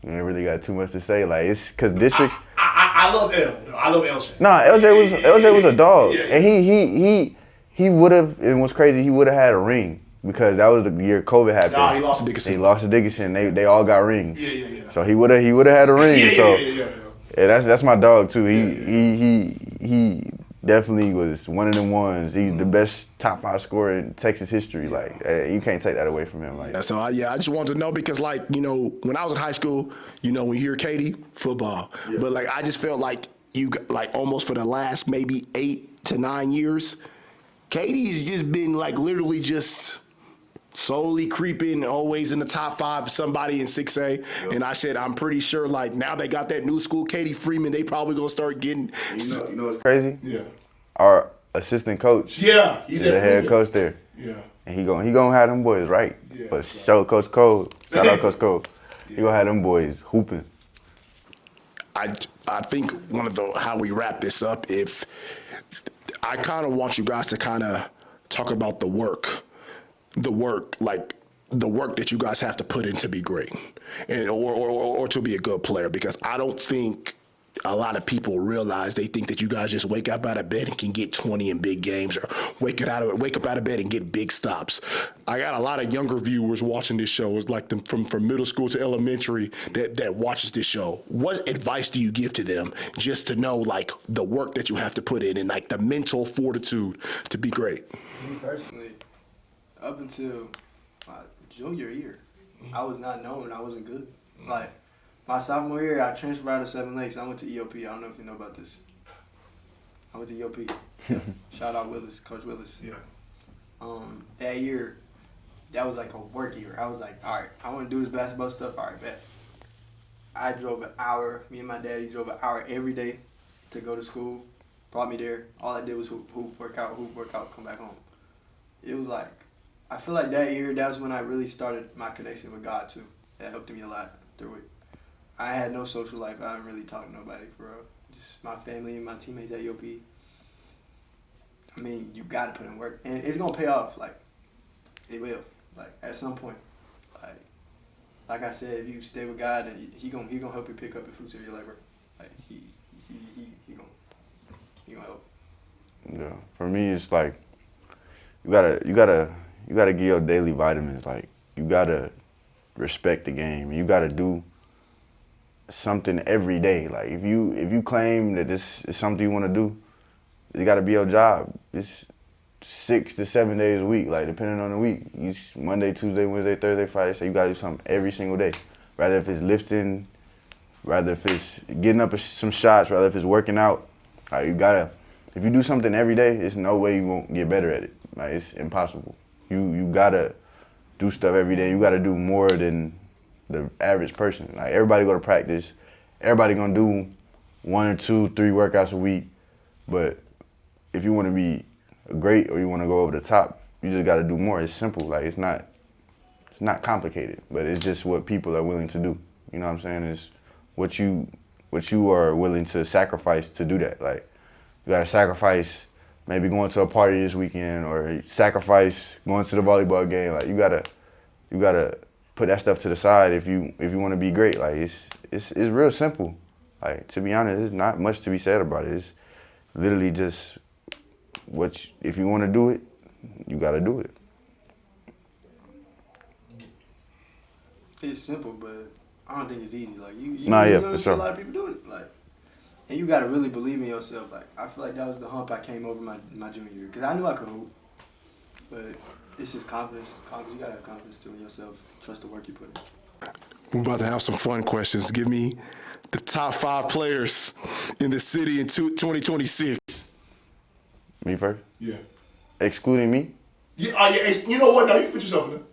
you ain't really got too much to say. Like, it's because districts. I love L. I love LJ. Nah, LJ was a dog, and He would have, and what's crazy, he would have had a ring because that was the year COVID happened. Nah, he lost to Dickinson. He lost to Dickinson. They all got rings. Yeah. So he would have had a ring. Yeah. That's my dog too. He definitely was one of them ones. He's the best top 5 scorer in Texas history. Like you can't take that away from him. Like So I just wanted to know because when I was in high school, when you hear Katie, football, but like I just felt like you like almost for the last maybe 8 to 9 years, Katie's just been like literally just slowly creeping, always in the top 5 of somebody in 6A. Yep. And I said, I'm pretty sure like now they got that new school, Katie Freeman, they probably gonna start getting. You know what's crazy? Yeah. Our assistant coach. Yeah, he's the head coach there. Yeah. And he gonna have them boys right. Yeah, but show Coach Cole. Shout out Coach Cole. He gonna have them boys hooping. I think one of how we wrap this up, if I kind of want you guys to kind of talk about the work that you guys have to put in to be great, and or to be a good player, because I don't think a lot of people realize. They think that you guys just wake up out of bed and can get 20 in big games, or wake up out of bed and get big stops. I got a lot of younger viewers watching this show. It's like them from middle school to elementary that watches this show. What advice do you give to them just to know like the work that you have to put in and like the mental fortitude to be great? Me personally, up until my junior year, I was not known. I wasn't good. Like my sophomore year, I transferred out of Seven Lakes. I went to EOP. I don't know if you know about this. I went to EOP. Yeah. Shout out Willis, Coach Willis. Yeah. That year, that was like a work year. I was like, all right, I want to do this basketball stuff. All right, bet. I drove an hour. Me and my daddy drove an hour every day to go to school. Brought me there. All I did was hoop, work out, come back home. It was like, I feel like that year, that was when I really started my connection with God too. That helped me a lot through it. I had no social life. I didn't really talk to nobody for real. Just my family and my teammates at EOP. I mean, you got to put in work. And it's going to pay off. Like, it will. Like, at some point. Like I said, if you stay with God, and he gonna help you pick up the fruits of your labor. Like, he gonna help. Yeah. For me, it's like, you gotta give your daily vitamins. Like, you gotta respect the game. You gotta do something every day. Like if you claim that this is something you want to do, it got to be your job. It's 6 to 7 days a week, like depending on the week. Monday, Tuesday, Wednesday, Thursday, Friday. So you got to do something every single day. Rather if it's lifting, rather if it's getting up some shots, rather if it's working out. Like if you do something every day, there's no way you won't get better at it. Like it's impossible. You gotta do stuff every day. You gotta do more than the average person. Like everybody go to practice, everybody gonna do 1 or 2, 3 workouts a week. But if you want to be great or you want to go over the top, you just got to do more. It's simple. Like it's not complicated, but it's just what people are willing to do. You know what I'm saying? It's what you are willing to sacrifice to do that. Like you got to sacrifice maybe going to a party this weekend, or sacrifice going to the volleyball game. Like you gotta put that stuff to the side if you want to be great. Like it's real simple. Like to be honest, there's not much to be said about it. It's literally just if you want to do it, you got to do it. It's simple, but I don't think it's easy. Like you for see sure. a lot of people doing it. Like, and you got to really believe in yourself. Like I feel like that was the hump I came over my junior year, because I knew I could hoop, but it's just confidence. You got to have confidence too in yourself. Trust the work you put in. We're about to have some fun questions. Give me the top 5 players in the city in 2026. Me first? Yeah. Excluding me? Yeah, you know what? Now you can put yourself in there.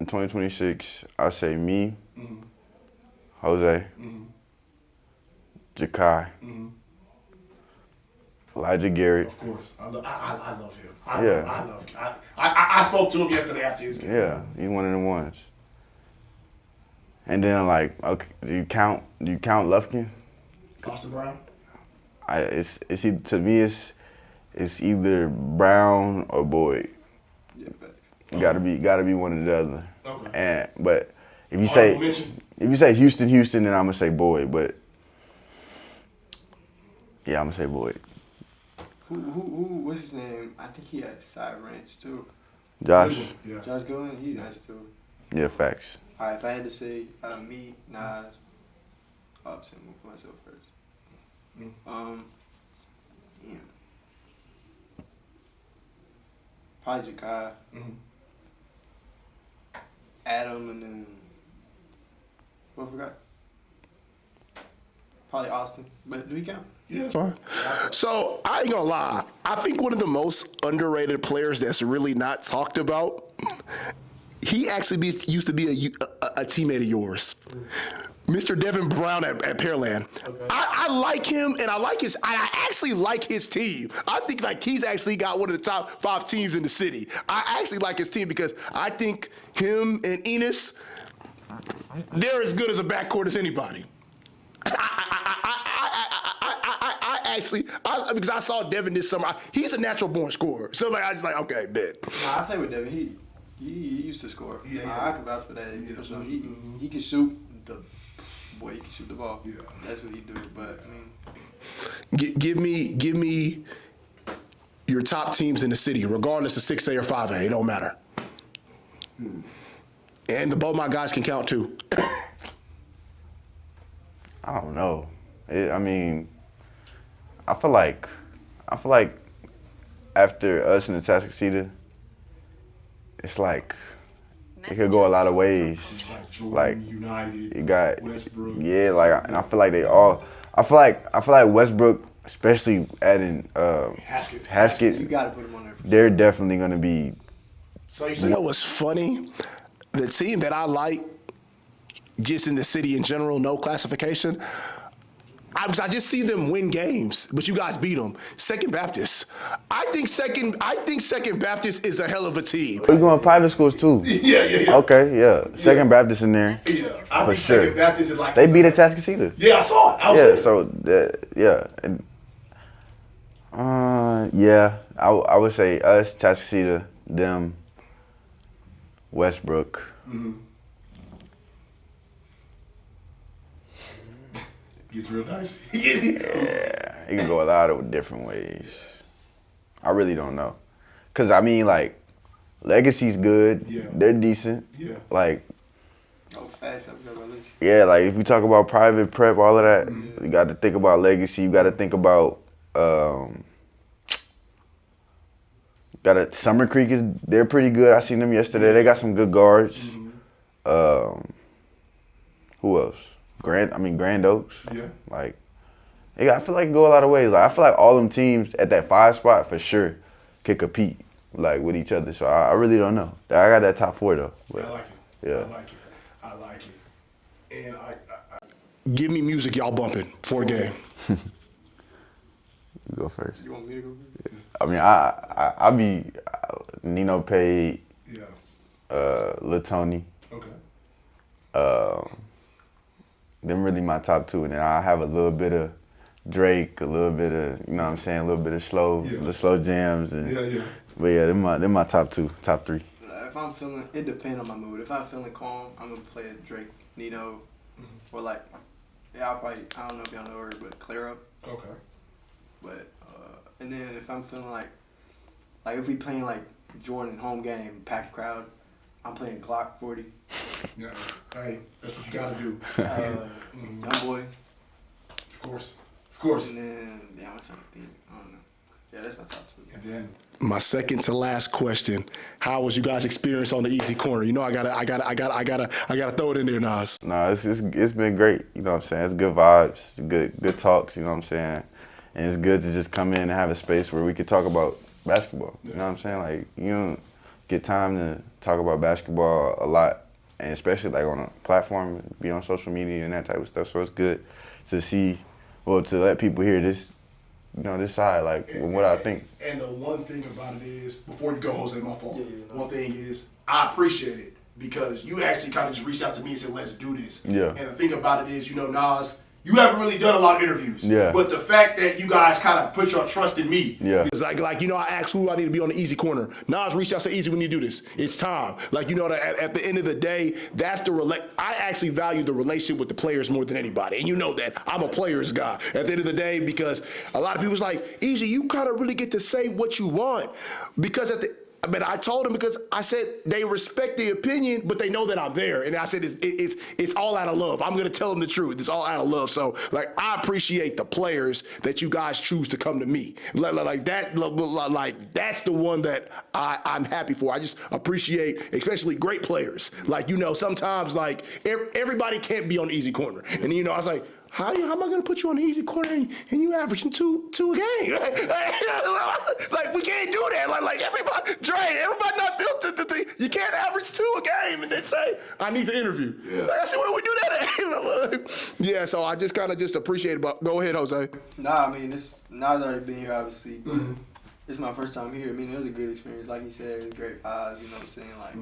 In 2026, I say me, Jose, Jakai, Elijah Garrett. Of course. I love him. I love him. I spoke to him yesterday after his game. Yeah, he's one of them ones. And then like, okay, do you count Lufkin? Austin Brown? To me it's either Brown or Boyd. Yeah, You gotta be one or the other. Okay. But if you say Houston, then I'm gonna say Boyd. But yeah, I'm gonna say Boyd. What's his name? I think he had Side Ranch too. Josh. Yeah. Josh Goodwin, he's nice too. Yeah, facts. All right, if I had to say me, Naz, I'll say myself first. Yeah. Probably Jakai, Adam, and then who I forgot? Probably Austin. But do we count? Yeah, that's fine. So I ain't gonna lie. I think one of the most underrated players that's really not talked about. He actually used to be a teammate of yours, Mr. Devin Brown at Pearland. Okay. I like him, and I actually like his team. I think like he's actually got one of the top 5 teams in the city. I actually like his team because I think him and Enos, they're as good as a backcourt as anybody. Because I saw Devin this summer. He's a natural born scorer. So like I just like, okay, bet. Nah, I play with Devin. He used to score. Yeah. I can vouch for that. So he can shoot he can shoot the ball. Yeah. That's what he do. But I mean, Give me your top teams in the city, regardless of 6A or 5A. It don't matter. And both my guys can count too. I don't know. I mean, I feel like after us and the Tascasita, it's like it could go a lot of ways. Like United, you got Westbrook. yeah, like and I feel like they all. I feel like Westbrook, especially adding Haskett, you gotta put him on there. they're definitely gonna be. So you know what's funny? The team that I like, just in the city in general, no classification. I just see them win games, but you guys beat them. Second Baptist. I think Second Baptist is a hell of a team. We're going private schools too. Yeah. Okay, yeah. Second Baptist in there. Yeah, I For think sure. Second Baptist is like They beat at Tascasita. Yeah, I saw it. I was Yeah, there. so yeah. And, yeah, I would say us, Tascasita, them, Westbrook. Gets real nice. Yeah, it can go a lot of different ways. I really don't know. Cause I mean, like, Legacy's good. Yeah. They're decent. Yeah. like, Oh, fast. I forgot about this. yeah, like if you talk about private prep, all of that, you got to think about Legacy. You got to think about Summer Creek they're pretty good. I seen them yesterday. They got some good guards. Who else? Grand Oaks. Yeah. Like, I feel like it go a lot of ways. Like I feel like all them teams at that 5 spot for sure could compete like with each other. So I really don't know. I got that top 4 though. But, I like it. Yeah. I like it. And give me music y'all bumping for a game. You go first. You want me to go? I mean, I be Nino Pay, Yeah. Lil Tony. Okay. Them really my top 2, and then I have a little bit of Drake, a little bit of a little bit of the slow jams, and Yeah. but yeah, them my top 2, top 3. If I'm feeling, it depends on my mood. If I'm feeling calm, I'm gonna play a Drake, Nino, or like, I'll probably, I don't know if y'all know her, but Clear Up. Okay. But and then if I'm feeling like if we playing like Jordan home game, packed crowd, I'm playing Glock 40. Yeah. Hey, that's what you gotta do. Young Boy. Of course. And then I'm trying to think. I don't know. Yeah, that's my top 2. And then my second to last question: how was you guys' experience on the Easy Corner? You know, I gotta throw it in there, Naz. No, it's been great. You know what I'm saying? It's good vibes, good talks. You know what I'm saying? And it's good to just come in and have a space where we could talk about basketball. You know what I'm saying? Like you don't get time to talk about basketball a lot, and especially like on a platform, be on social media and that type of stuff. So it's good to see, to let people hear this, this side, like what I think. And the one thing about it is, before you go, Jose, my fault. Yeah. One thing is, I appreciate it because you actually kind of just reached out to me and said, let's do this. Yeah. And the thing about it is, Nas, you haven't really done a lot of interviews. Yeah. But the fact that you guys kind of put your trust in me. Yeah. It's like you know, I asked who I need to be on the easy corner. Nas reached out, said, Easy, when you do this, it's time. Like, you know, at the end of the day, that's I actually value the relationship with the players more than anybody. And you know that. I'm a players guy at the end of the day, because a lot of people's like, Easy, you kind of really get to say what you want. Because I told them, because I said they respect the opinion, but they know that I'm there. And I said it's all out of love. I'm going to tell them the truth. It's all out of love. So, like, I appreciate the players that you guys choose to come to me. Like that, like that's the one that I'm happy for. I just appreciate, especially great players. Like, you know, sometimes, like, everybody can't be on the easy corner. And, you know, I was like, how am I going to put you on the easy corner and you averaging two a game? Like, we can't do that. Like everybody not built to you can't average 2 a game and then say, I need to interview. Yeah. Like, I said, where do we do that at? Yeah, so I just kind of just appreciate it. But go ahead, Jose. Nah, I mean, Nas already been here, obviously. Mm-hmm. It's my first time here. I mean, it was a good experience. Like you said, it was great vibes, you know what I'm saying? Like,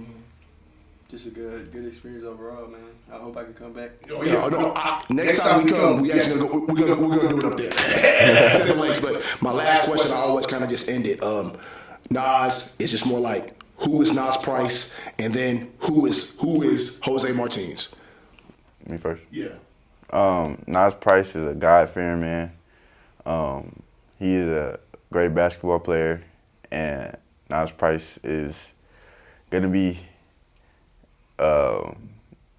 just a good experience overall, man. I hope I can come back. Oh, yeah. No, next time we come, we actually we're gonna do it up there. Seven Lakes. But my last question, I always kind of just end it. Nas, it's just more like, who is Naz Price, and then who is Jose Martinez? Me first. Yeah. Naz Price is a God-fearing man. He is a great basketball player, and Naz Price is gonna be.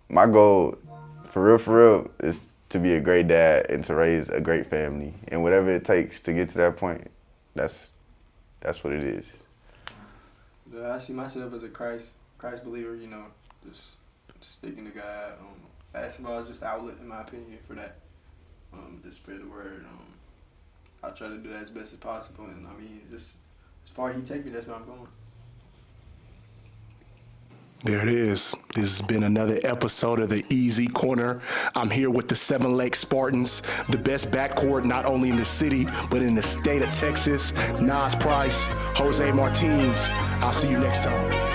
My goal, for real, is to be a great dad and to raise a great family. And whatever it takes to get to that point, that's what it is. I see myself as a Christ believer, you know, just sticking to God. Basketball is just an outlet, in my opinion, for that. Just spread the word. I'll try to do that as best as possible. And, I mean, just as far as he take me, that's where I'm going. There it is. This has been another episode of the Easy Corner. I'm here with the Seven Lakes Spartans, the best backcourt not only in the city, but in the state of Texas. Naz Price, Jose Martinez. I'll see you next time.